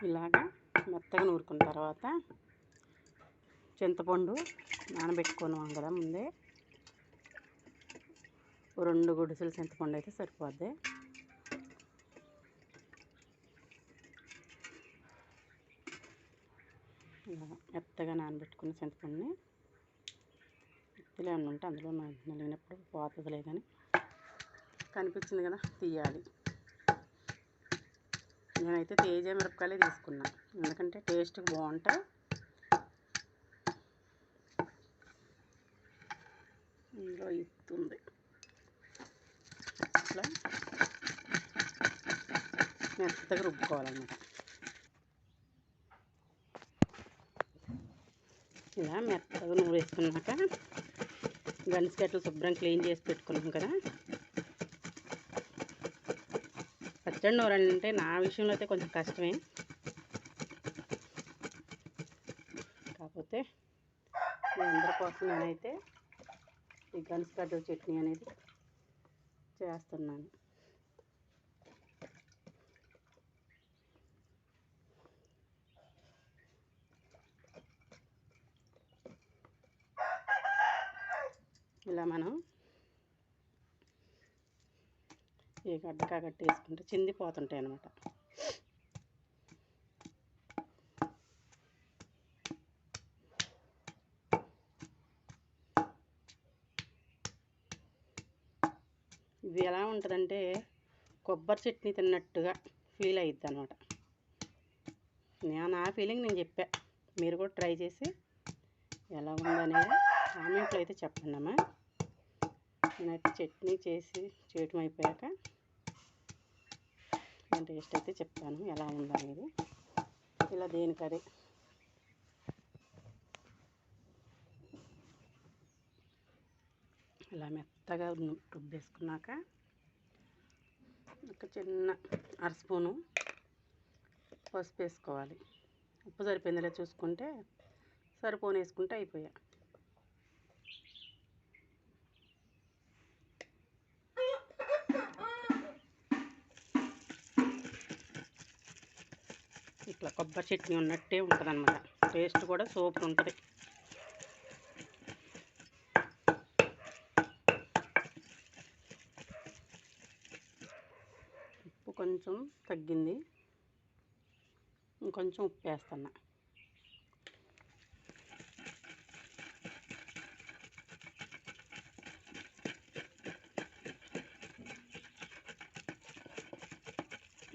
ఇలాగా మెత్తగా నూరుకున్న తర్వాత చింతపండు నానబెట్టుకున్నాం కదా ముందే. 2 గుడిసెలు చింతపండు అయితే సరిపోద్ది. మెత్తగా నానబెట్టుకున్న చింతపండుని ఇత్తులు ఏమన్నా ఉంటే అందులో నలిగినప్పుడు పోతుందిలే, కానీ కనిపించింది కదా తీయాలి. నేనైతే తేజ మిరపకాయలే తీసుకున్నాను, ఎందుకంటే టేస్ట్ బాగుంటాయి. ఇందులో ఇస్తుంది ఇట్లా మెత్తగా రుబ్బుకోవాలన్నమాట. ఇలా మెత్తగా నూనె వేసుకున్నాక గనిసగడ్డలు శుభ్రం క్లీన్ చేసి పెట్టుకున్నాం కదా. పచ్చడి నూరంటే నా విషయంలో అయితే కొంచెం కష్టమే, కాకపోతే మీ అందరి కోసం నేనైతే ఈ గనిసగడ్డల చట్నీ అనేది చేస్తున్నాను. ఇలా మనం ఈ గడ్డకాగట్టు వేసుకుంటే చిందిపోతుంటాయి అన్నమాట. ఇది ఎలా ఉంటుందంటే కొబ్బరి చట్నీ తిన్నట్టుగా ఫీల్ అయ్యిద్ది అనమాట. నా ఫీలింగ్ నేను చెప్పా, మీరు కూడా ట్రై చేసి ఎలా ఉందనేది కామెంట్లో అయితే చెప్పండి అమ్మా. నేనైతే చట్నీ చేయటం అయిపోయాక నేను టేస్ట్ అయితే చెప్తాను ఎలా ఉందనేది. ఇలా దేనికదే ఇలా మెత్తగా రుబ్బేసుకున్నాక ఒక చిన్న 1/2 స్పూను పసుపు వేసుకోవాలి. ఉప్పు సరిపోయిందిలే చూసుకుంటే సరిపోని వేసుకుంటే అయిపోయా. ఇట్లా కొబ్బరి చట్నీ ఉన్నట్టే ఉంటుంది అన్నమాట. టేస్ట్ కూడా సూపర్ ఉంటుంది. ఉప్పు కొంచెం తగ్గింది, ఇంకొంచెం ఉప్పు వేస్తున్నా.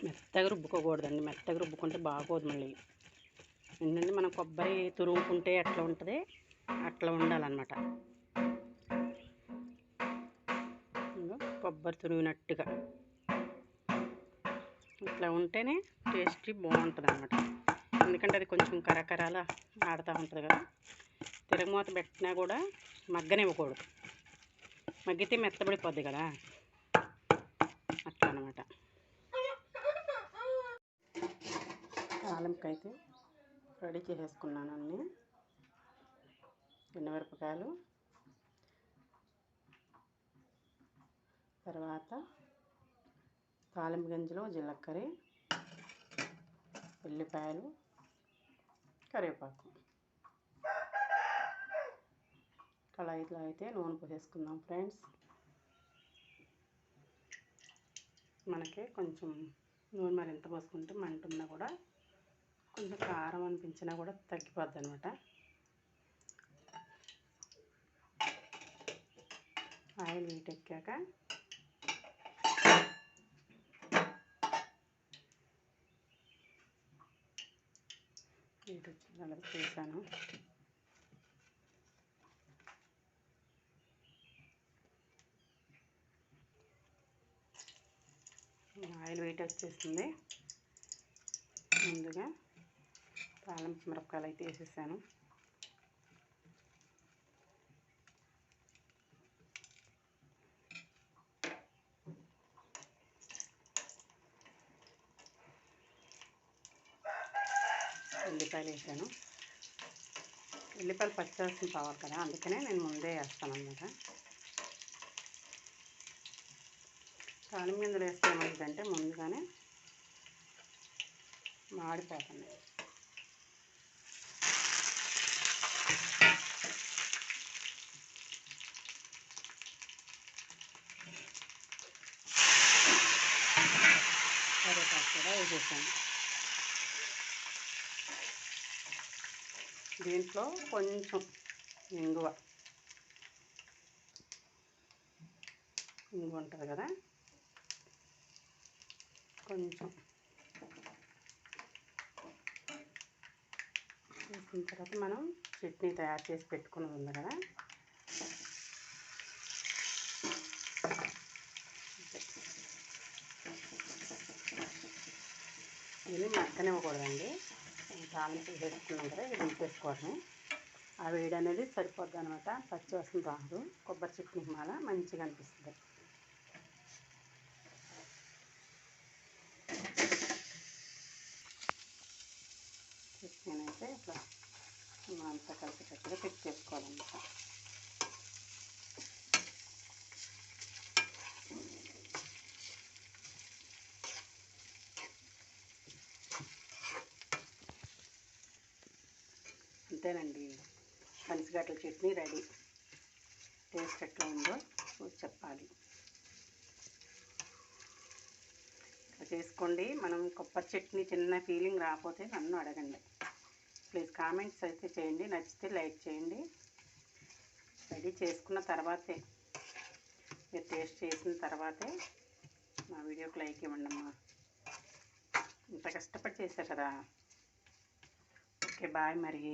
మెత్తగా రుబ్బుకోకూడదండి, మెత్తగా రుబ్బుకుంటే బాగోదు మళ్ళీ. ఏంటంటే మనం కొబ్బరి తురుముకుంటే ఎట్లా ఉంటుంది అట్లా ఉండాలన్నమాట. కొబ్బరి తురిమినట్టుగా ఇట్లా ఉంటేనే టేస్ట్ బాగుంటుంది అన్నమాట. ఎందుకంటే అది కొంచెం కరకరాల ఆడుతూ ఉంటుంది కదా. తిరగమూత పెట్టినా కూడా మగ్గనివ్వకూడదు, మగ్గితే మెత్తబడిపోద్ది కదా, అట్లా అన్నమాట. తాలింపుకి అయితే రెడీ చేసేసుకున్నాను అన్నీ. ఎండుమిరపకాయలు, తర్వాత తాలింపు గింజలు, జీలకర్ర, ఉల్లిపాయలు, కరివేపాకు. కళాయిలో అయితే నూనె పోసేసుకుందాం ఫ్రెండ్స్. మనకి కొంచెం నూనె మరింత పోసుకుంటే మంట ఉన్నా కూడా కొంచెం కారం అనిపించినా కూడా తగ్గిపోద్ది అనమాట. ఆయిల్ వీటెక్కాక వీటి అలా చేశాను. ఆయిల్ వెయిట్ వచ్చేస్తుంది. ముందుగా తాలింపు మిరపకాయలు అయితే వేసేసాను. ఉల్లిపాయలు వేసాను. ఉల్లిపాయలు పచ్చివాసన కావాలి కదా, అందుకనే నేను ముందే వేస్తాను అన్నమాట. తాలింపు గింజలు వేస్తే ఏమవుతుందంటే ముందుగానే మాడిపోతుంది. కరివేపాకు కూడా వేసేసాను. దీంట్లో కొంచెం ఇంగువ ఉంటుంది కదా, కొంచెం వేసిన తర్వాత మనం చట్నీ తయారు చేసి పెట్టుకున్నది ఉంది కదా, ఇది మగ్గనివ్వకూడదండి. తాలింపు వేసుకున్నాం కదా, ఇది దింపేసుకోవడమే. ఆ వేడి అనేది సరిపోద్ది అనమాట. పచ్చి వాసన రాదు. కొబ్బరి చట్నీ మాల మంచిగా అనిపిస్తుంది. చట్నీ అయితే ఇట్లా అంతా కలిసేటట్టుగా పెట్టేసుకోవాలన్నమాట. అంతేనండి, పనసగడ్డల చట్నీ రెడీ. టేస్ట్ ఎట్లా ఉందో చూసి చెప్పాలి. ఇట్లా చేసుకోండి. మనం కొబ్బరి చట్నీ చిన్న ఫీలింగ్ రాకపోతే నన్ను అడగండి. ప్లీజ్ కామెంట్స్ అయితే చేయండి. నచ్చితే లైక్ చేయండి. రెడీ చేసుకున్న తర్వాతే, మీరు టేస్ట్ చేసిన తర్వాతే మా వీడియోకి లైక్ ఇవ్వండి అమ్మా. ఇంత కష్టపడి చేశా కదా. ఓకే, బాయ్ మరి.